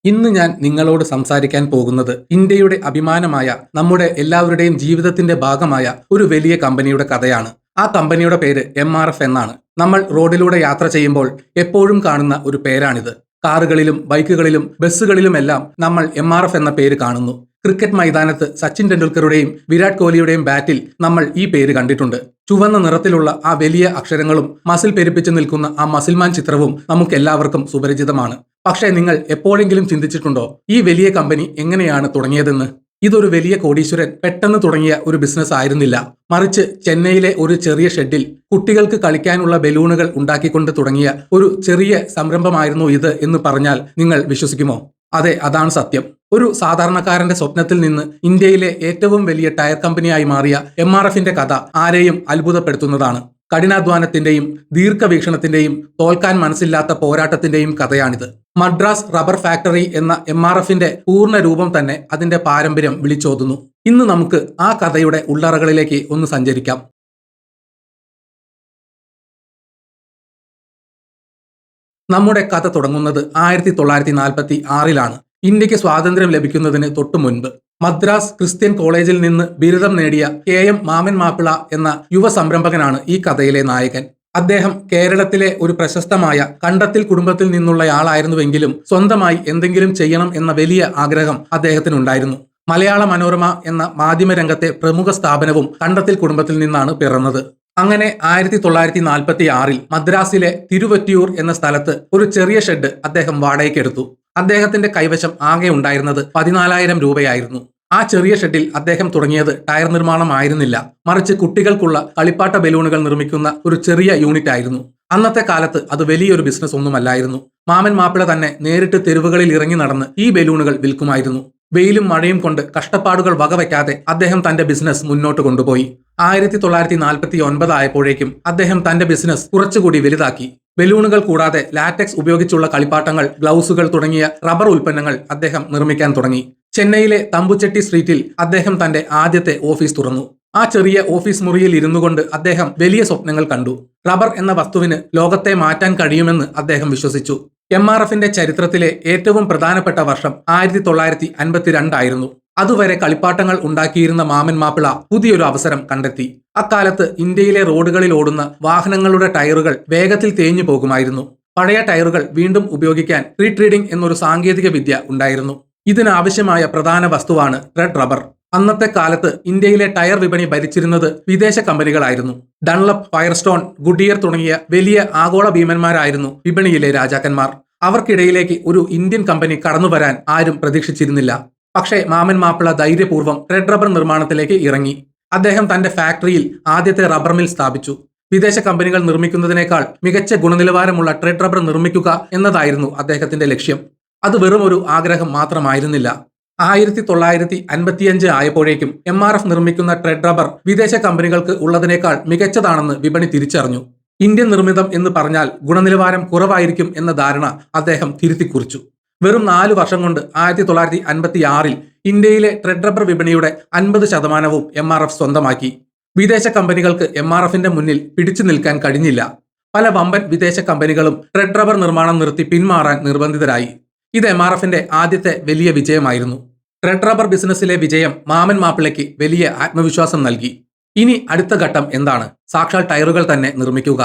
ഇന്ന് ഞാൻ നിങ്ങളോട് സംസാരിക്കാൻ പോകുന്നത് ഇന്ത്യയുടെ അഭിമാനമായ നമ്മുടെ എല്ലാവരുടെയും ജീവിതത്തിന്റെ ഭാഗമായ ഒരു വലിയ കമ്പനിയുടെ കഥയാണ്. ആ കമ്പനിയുടെ പേര് MRF എന്നാണ്. നമ്മൾ റോഡിലൂടെ യാത്ര ചെയ്യുമ്പോൾ എപ്പോഴും കാണുന്ന ഒരു പേരാണിത്. കാറുകളിലും ബൈക്കുകളിലും ബസ്സുകളിലുമെല്ലാം നമ്മൾ MRF എന്ന പേര് കാണുന്നു. ക്രിക്കറ്റ് മൈതാനത്ത് സച്ചിൻ ടെണ്ടുൽക്കറുടെയും വിരാട് കോഹ്ലിയുടെയും ബാറ്റിൽ നമ്മൾ ഈ പേര് കണ്ടിട്ടുണ്ട്. ചുവന്ന നിറത്തിലുള്ള ആ വലിയ അക്ഷരങ്ങളും മസിൽ പെരുപ്പിച്ചു നിൽക്കുന്ന ആ മസിൽമാൻ ചിത്രവും നമുക്കെല്ലാവർക്കും സുപരിചിതമാണ്. പക്ഷേ നിങ്ങൾ എപ്പോഴെങ്കിലും ചിന്തിച്ചിട്ടുണ്ടോ ഈ വലിയ കമ്പനി എങ്ങനെയാണ് തുടങ്ങിയതെന്ന്? ഇതൊരു വലിയ കോടീശ്വരൻ പെട്ടെന്ന് തുടങ്ങിയ ഒരു ബിസിനസ് ആയിരുന്നില്ല. മറിച്ച് ചെന്നൈയിലെ ഒരു ചെറിയ ഷെഡിൽ കുട്ടികൾക്ക് കളിക്കാനുള്ള ബലൂണുകൾ ഉണ്ടാക്കിക്കൊണ്ട് തുടങ്ങിയ ഒരു ചെറിയ സംരംഭമായിരുന്നു ഇത് എന്ന് പറഞ്ഞാൽ നിങ്ങൾ വിശ്വസിക്കുമോ? അതെ, അതാണ് സത്യം. ഒരു സാധാരണക്കാരന്റെ സ്വപ്നത്തിൽ നിന്ന് ഇന്ത്യയിലെ ഏറ്റവും വലിയ ടയർ കമ്പനിയായി മാറിയ MRFന്റെ കഥ ആരെയും അത്ഭുതപ്പെടുത്തുന്നതാണ്. കഠിനാധ്വാനത്തിന്റെയും ദീർഘവീക്ഷണത്തിന്റെയും തോൽക്കാൻ മനസ്സില്ലാത്ത പോരാട്ടത്തിന്റെയും കഥയാണിത്. മദ്രാസ് റബ്ബർ ഫാക്ടറി എന്ന MRFന്റെ പൂർണ്ണ രൂപം തന്നെ അതിന്റെ പാരമ്പര്യം വിളിച്ചോതുന്നു. ഇന്ന് നമുക്ക് ആ കഥയുടെ ഉള്ളറകളിലേക്ക് ഒന്ന് സഞ്ചരിക്കാം. നമ്മുടെ കഥ തുടങ്ങുന്നത് 1946-ലാണ്. ഇന്ത്യക്ക് സ്വാതന്ത്ര്യം ലഭിക്കുന്നതിന് തൊട്ടു മുൻപ് മദ്രാസ് ക്രിസ്ത്യൻ കോളേജിൽ നിന്ന് ബിരുദം നേടിയ KM മാമൻ മാപ്പിള എന്ന യുവ സംരംഭകനാണ് ഈ കഥയിലെ നായകൻ. അദ്ദേഹം കേരളത്തിലെ ഒരു പ്രശസ്തമായ കണ്ടത്തിൽ കുടുംബത്തിൽ നിന്നുള്ളയാളായിരുന്നുവെങ്കിലും സ്വന്തമായി എന്തെങ്കിലും ചെയ്യണം എന്ന വലിയ ആഗ്രഹം അദ്ദേഹത്തിനുണ്ടായിരുന്നു. മലയാള മനോരമ എന്ന മാധ്യമരംഗത്തെ പ്രമുഖ സ്ഥാപനവും കണ്ടത്തിൽ കുടുംബത്തിൽ നിന്നാണ് പിറന്നത്. അങ്ങനെ 1946-ൽ മദ്രാസിലെ തിരുവറ്റിയൂർ എന്ന സ്ഥലത്ത് ഒരു ചെറിയ ഷെഡ് അദ്ദേഹം വാടകയ്ക്കെടുത്തു. അദ്ദേഹത്തിന്റെ കൈവശം ആകെ ഉണ്ടായിരുന്നത് 14,000 രൂപയായിരുന്നു. ആ ചെറിയ ഷെഡിൽ അദ്ദേഹം തുടങ്ങിയത് ടയർ നിർമ്മാണമായിരുന്നില്ല, മറിച്ച് കുട്ടികൾക്കുള്ള കളിപ്പാട്ട ബലൂണുകൾ നിർമ്മിക്കുന്ന ഒരു ചെറിയ യൂണിറ്റ് ആയിരുന്നു. അന്നത്തെ കാലത്ത് അത് വലിയൊരു ബിസിനസ് ഒന്നുമല്ലായിരുന്നു. മാമൻ മാപ്പിള തന്നെ നേരിട്ട് തെരുവുകളിൽ ഇറങ്ങി നടന്ന് ഈ ബലൂണുകൾ വിൽക്കുമായിരുന്നു. വെയിലും മഴയും കൊണ്ട് കഷ്ടപ്പാടുകൾ വകവയ്ക്കാതെ അദ്ദേഹം തന്റെ ബിസിനസ് മുന്നോട്ട് കൊണ്ടുപോയി. 1949 ആയപ്പോഴേക്കും അദ്ദേഹം തന്റെ ബിസിനസ് കുറച്ചുകൂടി വലുതാക്കി. ബലൂണുകൾ കൂടാതെ ലാറ്റക്സ് ഉപയോഗിച്ചുള്ള കളിപ്പാട്ടങ്ങൾ, ഗ്ലൗസുകൾ തുടങ്ങിയ റബ്ബർ ഉൽപ്പന്നങ്ങൾ അദ്ദേഹം നിർമ്മിക്കാൻ തുടങ്ങി. ചെന്നൈയിലെ തമ്പുചെട്ടി സ്ട്രീറ്റിൽ അദ്ദേഹം തന്റെ ആദ്യത്തെ ഓഫീസ് തുറന്നു. ആ ചെറിയ ഓഫീസ് മുറിയിൽ ഇരുന്നു കൊണ്ട് അദ്ദേഹം വലിയ സ്വപ്നങ്ങൾ കണ്ടു. റബ്ബർ എന്ന വസ്തുവിന് ലോകത്തെ മാറ്റാൻ കഴിയുമെന്ന് അദ്ദേഹം വിശ്വസിച്ചു. MRFന്റെ ചരിത്രത്തിലെ ഏറ്റവും പ്രധാനപ്പെട്ട വർഷം 1952 ആയിരുന്നു. അതുവരെ കളിപ്പാട്ടങ്ങൾ ഉണ്ടാക്കിയിരുന്ന മാമൻ മാപ്പിള പുതിയൊരു അവസരം കണ്ടെത്തി. അക്കാലത്ത് ഇന്ത്യയിലെ റോഡുകളിൽ ഓടുന്ന വാഹനങ്ങളുടെ ടയറുകൾ വേഗത്തിൽ തേഞ്ഞു പോകുമായിരുന്നു. പഴയ ടയറുകൾ വീണ്ടും ഉപയോഗിക്കാൻ റീട്രീഡിംഗ് എന്നൊരു സാങ്കേതിക വിദ്യ ഉണ്ടായിരുന്നു. ഇതിനാവശ്യമായ പ്രധാന വസ്തുവാണ് റെഡ് റബ്ബർ. അന്നത്തെ കാലത്ത് ഇന്ത്യയിലെ ടയർ വിപണി ഭരിച്ചിരുന്നത് വിദേശ കമ്പനികളായിരുന്നു. ഡൺലപ്പ്, ഫയർസ്റ്റോൺ, ഗുഡിയർ തുടങ്ങിയ വലിയ ആഗോള ഭീമന്മാരായിരുന്നു വിപണിയിലെ രാജാക്കന്മാർ. അവർക്കിടയിലേക്ക് ഒരു ഇന്ത്യൻ കമ്പനി കടന്നുവരാൻ ആരും പ്രതീക്ഷിച്ചിരുന്നില്ല. പക്ഷേ മാമൻ മാപ്പിള ധൈര്യപൂർവ്വം റെഡ് റബ്ബർ നിർമ്മാണത്തിലേക്ക് ഇറങ്ങി. അദ്ദേഹം തന്റെ ഫാക്ടറിയിൽ ആദ്യത്തെ റബ്ബർ മിൽ സ്ഥാപിച്ചു. വിദേശ കമ്പനികൾ നിർമ്മിക്കുന്നതിനേക്കാൾ മികച്ച ഗുണനിലവാരമുള്ള റെഡ് റബ്ബർ നിർമ്മിക്കുക എന്നതായിരുന്നു അദ്ദേഹത്തിന്റെ ലക്ഷ്യം. അത് വെറും ഒരു ആഗ്രഹം മാത്രമായിരുന്നില്ല. 1955 ആയപ്പോഴേക്കും MRF നിർമ്മിക്കുന്ന റെഡ് റബ്ബർ വിദേശ കമ്പനികൾക്ക് ഉള്ളതിനേക്കാൾ മികച്ചതാണെന്ന് വിപണി തിരിച്ചറിഞ്ഞു. ഇന്ത്യൻ നിർമ്മിതം എന്ന് പറഞ്ഞാൽ ഗുണനിലവാരം കുറവായിരിക്കും എന്ന ധാരണ അദ്ദേഹം തിരുത്തിക്കുറിച്ചു. വെറും 4 വർഷം കൊണ്ട് 1956-ൽ ഇന്ത്യയിലെ റെഡ് റബ്ബർ വിപണിയുടെ 50% MRF സ്വന്തമാക്കി. വിദേശ കമ്പനികൾക്ക് MRFന്റെ മുന്നിൽ പിടിച്ചു നിൽക്കാൻ കഴിഞ്ഞില്ല. പല വമ്പൻ വിദേശ കമ്പനികളും റെഡ് റബ്ബർ നിർമ്മാണം നിർത്തി പിന്മാറാൻ നിർബന്ധിതരായി. ഇത് MRFന്റെ ആദ്യത്തെ വലിയ വിജയമായിരുന്നു. റെഡ് റബ്ബർ ബിസിനസ്സിലെ വിജയം മാമൻ മാപ്പിളയ്ക്ക് വലിയ ആത്മവിശ്വാസം നൽകി. ഇനി അടുത്ത ഘട്ടം എന്താണ്? സാക്ഷാൽ ടയറുകൾ തന്നെ നിർമ്മിക്കുക.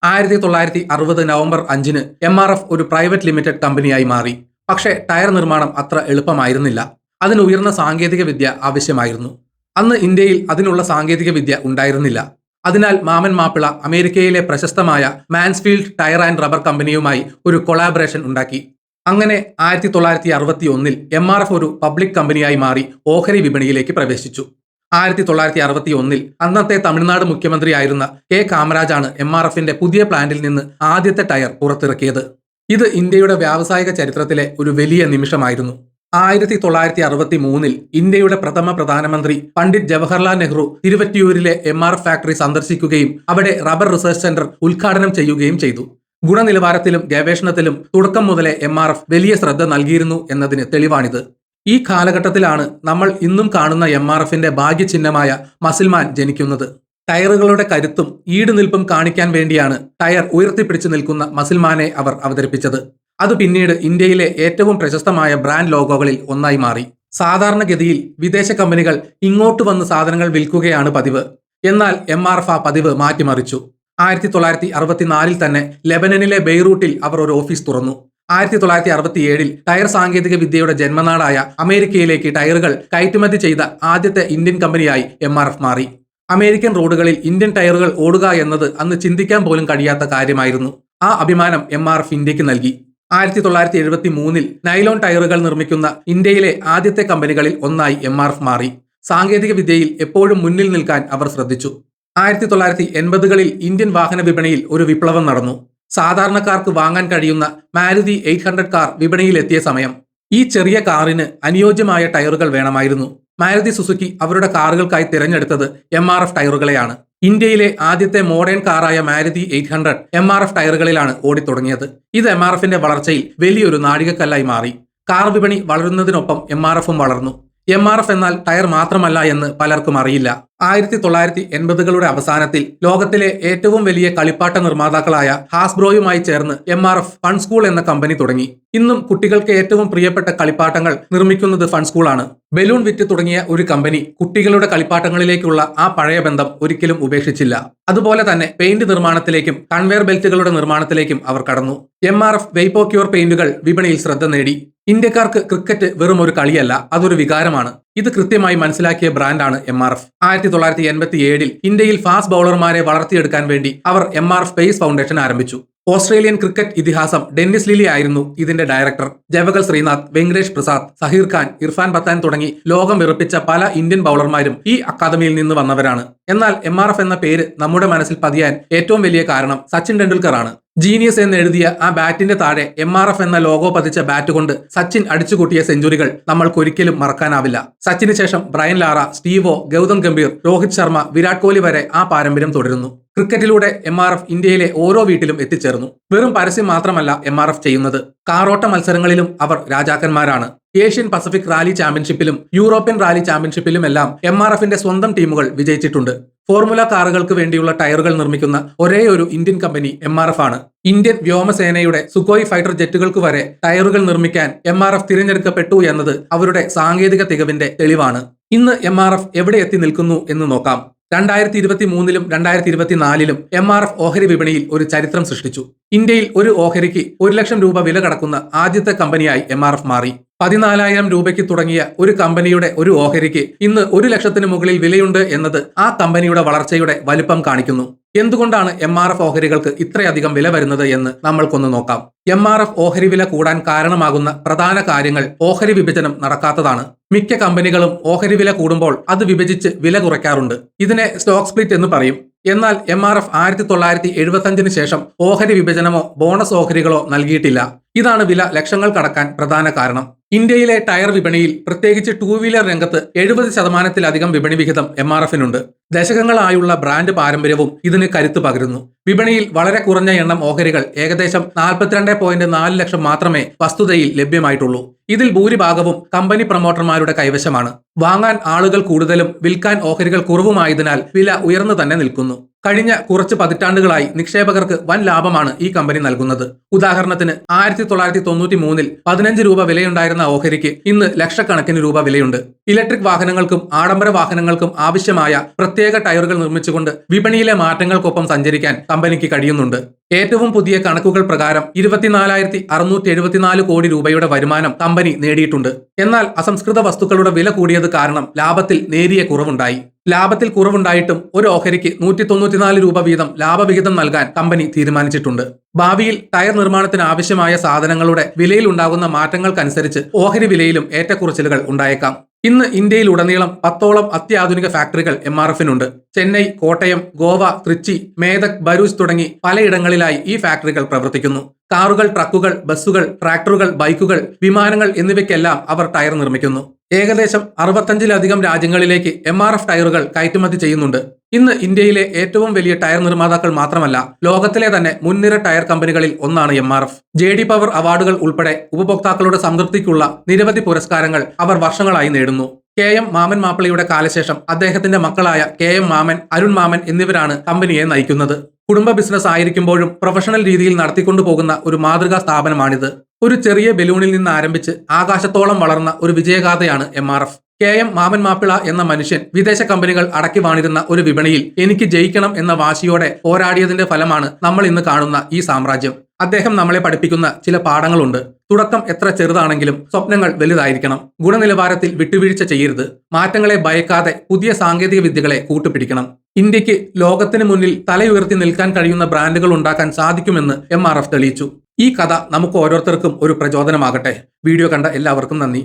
1960 നവംബർ 5-ന് MRF ഒരു പ്രൈവറ്റ് ലിമിറ്റഡ് കമ്പനിയായി മാറി. പക്ഷേ ടയർ നിർമ്മാണം അത്ര എളുപ്പമായിരുന്നില്ല. അതിന് ഉയർന്ന സാങ്കേതിക വിദ്യ ആവശ്യമായിരുന്നു. അന്ന് ഇന്ത്യയിൽ അതിനുള്ള സാങ്കേതിക വിദ്യ ഉണ്ടായിരുന്നില്ല. അതിനാൽ മാമൻ മാപ്പിള അമേരിക്കയിലെ പ്രശസ്തമായ മാൻസ്ഫീൽഡ് ടയർ ആൻഡ് റബ്ബർ കമ്പനിയുമായി ഒരു കൊളാബറേഷൻ ഉണ്ടാക്കി. അങ്ങനെ 1961-ൽ MRF ഒരു പബ്ലിക് കമ്പനിയായി മാറി ഓഹരി വിപണിയിലേക്ക് പ്രവേശിച്ചു. 1961-ൽ അന്നത്തെ തമിഴ്നാട് മുഖ്യമന്ത്രിയായിരുന്ന K. കാമരാജാണ് MRFന്റെ പുതിയ പ്ലാന്റിൽ നിന്ന് ആദ്യത്തെ ടയർ പുറത്തിറക്കിയത്. ഇത് ഇന്ത്യയുടെ വ്യാവസായിക ചരിത്രത്തിലെ ഒരു വലിയ നിമിഷമായിരുന്നു. 1963-ൽ ഇന്ത്യയുടെ പ്രഥമ പ്രധാനമന്ത്രി പണ്ഡിറ്റ് ജവഹർലാൽ നെഹ്റു തിരുവറ്റിയൂരിലെ MRF ഫാക്ടറി സന്ദർശിക്കുകയും അവിടെ റബ്ബർ റിസർച്ച് സെന്റർ ഉദ്ഘാടനം ചെയ്യുകയും ചെയ്തു. ഗുണനിലവാരത്തിലും ഗവേഷണത്തിലും തുടക്കം മുതലേ MRF വലിയ ശ്രദ്ധ നൽകിയിരുന്നു എന്നതിന് തെളിവാണിത്. ഈ കാലഘട്ടത്തിലാണ് നമ്മൾ ഇന്നും കാണുന്ന MRFന്റെ ഭാഗ്യചിഹ്നമായ മസിൽമാൻ ജനിക്കുന്നത്. ടയറുകളുടെ കരുത്തും ഈടുനിൽപ്പും കാണിക്കാൻ വേണ്ടിയാണ് ടയർ ഉയർത്തിപ്പിടിച്ചു നിൽക്കുന്ന മസിൽമാനെ അവർ അവതരിപ്പിച്ചത്. അത് പിന്നീട് ഇന്ത്യയിലെ ഏറ്റവും പ്രശസ്തമായ ബ്രാൻഡ് ലോഗോകളിൽ ഒന്നായി മാറി. സാധാരണഗതിയിൽ വിദേശ കമ്പനികൾ ഇങ്ങോട്ട് വന്ന് സാധനങ്ങൾ വിൽക്കുകയാണ് പതിവ്. എന്നാൽ MRF ആ പതിവ് മാറ്റിമറിച്ചു. 1964 തന്നെ ലെബനനിലെ ബെയ്റൂട്ടിൽ അവർ ഒരു ഓഫീസ് തുറന്നു. 1967 ടയർ സാങ്കേതിക വിദ്യയുടെ ജന്മനാടായ അമേരിക്കയിലേക്ക് ടയറുകൾ കയറ്റുമതി ചെയ്ത ആദ്യത്തെ ഇന്ത്യൻ കമ്പനിയായി MRF മാറി. അമേരിക്കൻ റോഡുകളിൽ ഇന്ത്യൻ ടയറുകൾ ഓടുക എന്നത് അന്ന് ചിന്തിക്കാൻ പോലും കഴിയാത്ത കാര്യമായിരുന്നു. ആ അഭിമാനം MRF ഇന്ത്യക്ക് നൽകി. 1973 നൈലോൺ ടയറുകൾ നിർമ്മിക്കുന്ന ഇന്ത്യയിലെ ആദ്യത്തെ കമ്പനികളിൽ ഒന്നായി MRF മാറി. സാങ്കേതിക വിദ്യയിൽ എപ്പോഴും മുന്നിൽ നിൽക്കാൻ അവർ ശ്രദ്ധിച്ചു. 1980കളിൽ ഇന്ത്യൻ വാഹന വിപണിയിൽ ഒരു വിപ്ലവം നടന്നു. സാധാരണക്കാർക്ക് വാങ്ങാൻ കഴിയുന്ന മാരുതി 800 കാർ വിപണിയിലെത്തിയ സമയം. ഈ ചെറിയ കാറിന് അനുയോജ്യമായ ടയറുകൾ വേണമായിരുന്നു. മാരുതി സുസുക്കി അവരുടെ കാറുകൾക്കായി തിരഞ്ഞെടുത്തത് MRF ടയറുകളെയാണ്. ഇന്ത്യയിലെ ആദ്യത്തെ മോഡേൺ കാറായ മാരുതി 800 MRF ടയറുകളിലാണ് ഓടിത്തുടങ്ങിയത്. ഇത് MRFന്റെ വളർച്ചയിൽ വലിയൊരു നാഴികക്കല്ലായി മാറി. കാർ വിപണി വളരുന്നതിനൊപ്പം MRFും വളർന്നു. MRF എന്നാൽ ടയർ മാത്രമല്ല എന്ന് പലർക്കും അറിയില്ല. 1980കളുടെ അവസാനത്തിൽ ലോകത്തിലെ ഏറ്റവും വലിയ കളിപ്പാട്ട നിർമ്മാതാക്കളായ ഹാസ്ബ്രോയുമായി ചേർന്ന് MRF ഫൺ സ്കൂൾ എന്ന കമ്പനി തുടങ്ങി. ഇന്നും കുട്ടികൾക്ക് ഏറ്റവും പ്രിയപ്പെട്ട കളിപ്പാട്ടങ്ങൾ നിർമ്മിക്കുന്നത് ഫൺ സ്കൂളാണ്. ബലൂൺ വിറ്റ് തുടങ്ങിയ ഒരു കമ്പനി കുട്ടികളുടെ കളിപ്പാട്ടങ്ങളിലേക്കുള്ള ആ പഴയ ബന്ധം ഒരിക്കലും ഉപേക്ഷിച്ചില്ല. അതുപോലെ തന്നെ പെയിന്റ് നിർമ്മാണത്തിലേക്കും കൺവെയർ ബെൽറ്റുകളുടെ നിർമ്മാണത്തിലേക്കും അവർ കടന്നു. MRF വെയ്പോക്യൂർ പെയിന്റുകൾ വിപണിയിൽ ശ്രദ്ധ നേടി. ഇന്ത്യക്കാർക്ക് ക്രിക്കറ്റ് വെറും ഒരു കളിയല്ല, അതൊരു വികാരമാണ്. ഇത് കൃത്യമായി മനസ്സിലാക്കിയ ബ്രാൻഡാണ് MRF. 1987 ഇന്ത്യയിൽ ഫാസ്റ്റ് ബൗളർമാരെ വളർത്തിയെടുക്കാൻ വേണ്ടി അവർ MRF പേസ് ഫൗണ്ടേഷൻ ആരംഭിച്ചു. ഓസ്ട്രേലിയൻ ക്രിക്കറ്റ് ഇതിഹാസം ഡെന്നിസ് ലിലി ആയിരുന്നു ഇതിന്റെ ഡയറക്ടർ. ജവഗൽ ശ്രീനാഥ്, വെങ്കടേഷ് പ്രസാദ്, സഹീർ ഖാൻ, ഇർഫാൻ പത്താൻ തുടങ്ങി ലോകം വിറപ്പിച്ച പല ഇന്ത്യൻ ബൗളർമാരും ഈ അക്കാദമിയിൽ നിന്ന് വന്നവരാണ്. എന്നാൽ MRF എന്ന പേര് നമ്മുടെ മനസ്സിൽ പതിയാൻ ഏറ്റവും വലിയ കാരണം സച്ചിൻ ടെണ്ടുൽക്കർ ആണ്. ജീനിയസ് എന്ന് എഴുതിയ ആ ബാറ്റിന്റെ താഴെ MRF എന്ന ലോഗോ പതിച്ച ബാറ്റ് കൊണ്ട് സച്ചിൻ അടിച്ചുകൂട്ടിയ സെഞ്ചുറികൾ നമ്മൾക്കൊരിക്കലും മറക്കാനാവില്ല. സച്ചിന് ശേഷം Brian Lara, Steve Waugh, Gautam Gambhir, Rohit Sharma, Virat Kohli വരെ ആ പാരമ്പര്യം തുടരുന്നു. ക്രിക്കറ്റിലൂടെ MRF ഇന്ത്യയിലെ ഓരോ വീട്ടിലും എത്തിച്ചേർന്നു. വെറും പരസ്യം മാത്രമല്ല MRF ചെയ്യുന്നത്. കാറോട്ട മത്സരങ്ങളിലും അവർ രാജാക്കന്മാരാണ്. ഏഷ്യൻ പസഫിക് റാലി ചാമ്പ്യൻഷിപ്പിലും യൂറോപ്യൻ റാലി ചാമ്പ്യൻഷിപ്പിലുമെല്ലാം MRFന്റെ സ്വന്തം ടീമുകൾ വിജയിച്ചിട്ടുണ്ട്. ഫോർമുല കാറുകൾക്ക് വേണ്ടിയുള്ള ടയറുകൾ നിർമ്മിക്കുന്ന ഒരേ ഒരു ഇന്ത്യൻ കമ്പനി MRF ആണ്. ഇന്ത്യൻ വ്യോമസേനയുടെ സുഖോയ് ഫൈറ്റർ ജെറ്റുകൾക്ക് വരെ ടയറുകൾ നിർമ്മിക്കാൻ MRF തിരഞ്ഞെടുക്കപ്പെട്ടു എന്നത് അവരുടെ സാങ്കേതിക തികവിന്റെ തെളിവാണ്. ഇന്ന് MRF എവിടെ എത്തി നിൽക്കുന്നു എന്ന് നോക്കാം. 2023ലും 2024ലും MRF ഓഹരി വിപണിയിൽ ഒരു ചരിത്രം സൃഷ്ടിച്ചു. ഇന്ത്യയിൽ ഒരു ഓഹരിക്ക് 1 ലക്ഷം രൂപ വില കടക്കുന്ന ആദ്യത്തെ കമ്പനിയായി MRF മാറി. 14,000 രൂപയ്ക്ക് തുടങ്ങിയ ഒരു കമ്പനിയുടെ ഒരു ഓഹരിക്ക് ഇന്ന് 1 ലക്ഷത്തിന് മുകളിൽ വിലയുണ്ട് എന്നത് ആ കമ്പനിയുടെ വളർച്ചയുടെ വലിപ്പം കാണിക്കുന്നു. എന്തുകൊണ്ടാണ് MRF ഓഹരികൾക്ക് ഇത്രയധികം വില വരുന്നത് എന്ന് നമ്മൾക്കൊന്ന് നോക്കാം. MRF ഓഹരി വില കൂടാൻ കാരണമാകുന്ന പ്രധാന കാര്യങ്ങൾ ഓഹരി വിഭജനം നടക്കാത്തതാണ്. മിക്ക കമ്പനികളും ഓഹരി വില കൂടുമ്പോൾ അത് വിഭജിച്ച് വില കുറയ്ക്കാറുണ്ട്. ഇതിനെ സ്റ്റോക്ക് സ്പ്ലിറ്റ് എന്ന് പറയും. എന്നാൽ MRF 1975 ശേഷം ഓഹരി വിഭജനമോ ബോണസ് ഓഹരികളോ നൽകിയിട്ടില്ല. ഇതാണ് വില ലക്ഷങ്ങൾ കടക്കാൻ പ്രധാന കാരണം. ഇന്ത്യയിലെ ടയർ വിപണിയിൽ പ്രത്യേകിച്ച് 2 വീലർ രംഗത്ത് 70% വിപണി വിഹിതം MRFനുണ്ട്. ദശകങ്ങളായുള്ള ബ്രാൻഡ് പാരമ്പര്യവും ഇതിന് കരുത്ത് പകരുന്നു. വിപണിയിൽ വളരെ കുറഞ്ഞ എണ്ണം ഓഹരികൾ, ഏകദേശം 42.4 ലക്ഷം മാത്രമേ വസ്തുതയിൽ ലഭ്യമായിട്ടുള്ളൂ. ഇതിൽ ഭൂരിഭാഗവും കമ്പനി പ്രൊമോട്ടർമാരുടെ കൈവശമാണ്. വാങ്ങാൻ ആളുകൾ കൂടുതലും വിൽക്കാൻ ഓഹരികൾ കുറവുമായതിനാൽ വില ഉയർന്നു തന്നെ നിൽക്കുന്നു. കഴിഞ്ഞ കുറച്ച് പതിറ്റാണ്ടുകളായി നിക്ഷേപകർക്ക് വൻ ലാഭമാണ് ഈ കമ്പനി നൽകുന്നത്. ഉദാഹരണത്തിന് 1993 15 രൂപ വിലയുണ്ടായിരുന്ന ഓഹരിക്ക് ഇന്ന് ലക്ഷക്കണക്കിന് രൂപ വിലയുണ്ട്. ഇലക്ട്രിക് വാഹനങ്ങൾക്കും ആഡംബര വാഹനങ്ങൾക്കും ആവശ്യമായ പ്രത്യേക ടയറുകൾ നിർമ്മിച്ചുകൊണ്ട് വിപണിയിലെ മാറ്റങ്ങൾക്കൊപ്പം സഞ്ചരിക്കാൻ കമ്പനിക്ക് കഴിയുന്നുണ്ട്. ഏറ്റവും പുതിയ കണക്കുകൾ പ്രകാരം 24,674 കോടി രൂപയുടെ വരുമാനം കമ്പനി നേടിയിട്ടുണ്ട്. എന്നാൽ അസംസ്കൃത വസ്തുക്കളുടെ വില കൂടിയത് കാരണം ലാഭത്തിൽ നേരിയ കുറവുണ്ടായി. ലാഭത്തിൽ കുറവുണ്ടായിട്ടും ഒരു ഓഹരിക്ക് 194 രൂപ വീതം ലാഭവിഹിതം നൽകാൻ കമ്പനി തീരുമാനിച്ചിട്ടുണ്ട്. ഭാവിയിൽ ടയർ നിർമ്മാണത്തിന് ആവശ്യമായ സാധനങ്ങളുടെ വിലയിൽ ഉണ്ടാകുന്ന മാറ്റങ്ങൾക്കനുസരിച്ച് ഓഹരി വിലയിലും ഏറ്റക്കുറച്ചിലുകൾ ഉണ്ടായേക്കാം. ഇന്ന് ഇന്ത്യയിലുടനീളം 10ഓളം അത്യാധുനിക ഫാക്ടറികൾ MRFനുണ്ട്. ചെന്നൈ, കോട്ടയം, ഗോവ, തൃച്ചി, മേദക്, ഭരൂച്ച് തുടങ്ങി പലയിടങ്ങളിലായി ഈ ഫാക്ടറികൾ പ്രവർത്തിക്കുന്നു. കാറുകൾ, ട്രക്കുകൾ, ബസ്സുകൾ, ട്രാക്ടറുകൾ, ബൈക്കുകൾ, വിമാനങ്ങൾ എന്നിവയ്ക്കെല്ലാം അവർ ടയർ നിർമ്മിക്കുന്നു. ഏകദേശം 65ലധികം രാജ്യങ്ങളിലേക്ക് MRF ടയറുകൾ കയറ്റുമതി ചെയ്യുന്നുണ്ട്. ഇന്ന് ഇന്ത്യയിലെ ഏറ്റവും വലിയ ടയർ നിർമ്മാതാക്കൾ മാത്രമല്ല, ലോകത്തിലെ തന്നെ മുൻനിര ടയർ കമ്പനികളിൽ ഒന്നാണ് MRF. JD പവർ അവാർഡുകൾ ഉൾപ്പെടെ ഉപഭോക്താക്കളുടെ സംതൃപ്തിക്കുള്ള നിരവധി പുരസ്കാരങ്ങൾ അവർ വർഷങ്ങളായി നേടുന്നു. KM മാമൻ മാപ്പിളയുടെ കാലശേഷം അദ്ദേഹത്തിന്റെ മക്കളായ KM മാമൻ, അരുൺ മാമൻ എന്നിവരാണ് കമ്പനിയെ നയിക്കുന്നത്. കുടുംബ ബിസിനസ് ആയിരിക്കുമ്പോഴും പ്രൊഫഷണൽ രീതിയിൽ നടത്തിക്കൊണ്ടു പോകുന്ന ഒരു മാതൃകാ സ്ഥാപനമാണിത്. ഒരു ചെറിയ ബലൂണിൽ നിന്ന് ആരംഭിച്ച് ആകാശത്തോളം വളർന്ന ഒരു വിജയഗാഥയാണ് MRF. KM മാമൻ മാപ്പിള എന്ന മനുഷ്യൻ വിദേശ കമ്പനികൾ അടക്കി വാണിരുന്ന ഒരു വിപണിയിൽ എനിക്ക് ജയിക്കണം എന്ന വാശിയോടെ പോരാടിയതിന്റെ ഫലമാണ് നമ്മൾ ഇന്ന് കാണുന്ന ഈ സാമ്രാജ്യം. അദ്ദേഹം നമ്മളെ പഠിപ്പിക്കുന്ന ചില പാഠങ്ങളുണ്ട്. തുടക്കം എത്ര ചെറുതാണെങ്കിലും സ്വപ്നങ്ങൾ വലുതായിരിക്കണം. ഗുണനിലവാരത്തിൽ വിട്ടുവീഴ്ച ചെയ്യരുത്. മാറ്റങ്ങളെ ഭയക്കാതെ പുതിയ സാങ്കേതിക വിദ്യകളെ കൂട്ടുപിടിക്കണം. ഇന്ത്യക്ക് ലോകത്തിന് മുന്നിൽ തലയുയർത്തി നിൽക്കാൻ കഴിയുന്ന ബ്രാൻഡുകൾ ഉണ്ടാക്കാൻ സാധിക്കുമെന്ന് MRF തെളിയിച്ചു. ഈ കഥ നമുക്ക് ഓരോരുത്തർക്കും ഒരു പ്രചോദനമാകട്ടെ. വീഡിയോ കണ്ട എല്ലാവർക്കും നന്ദി.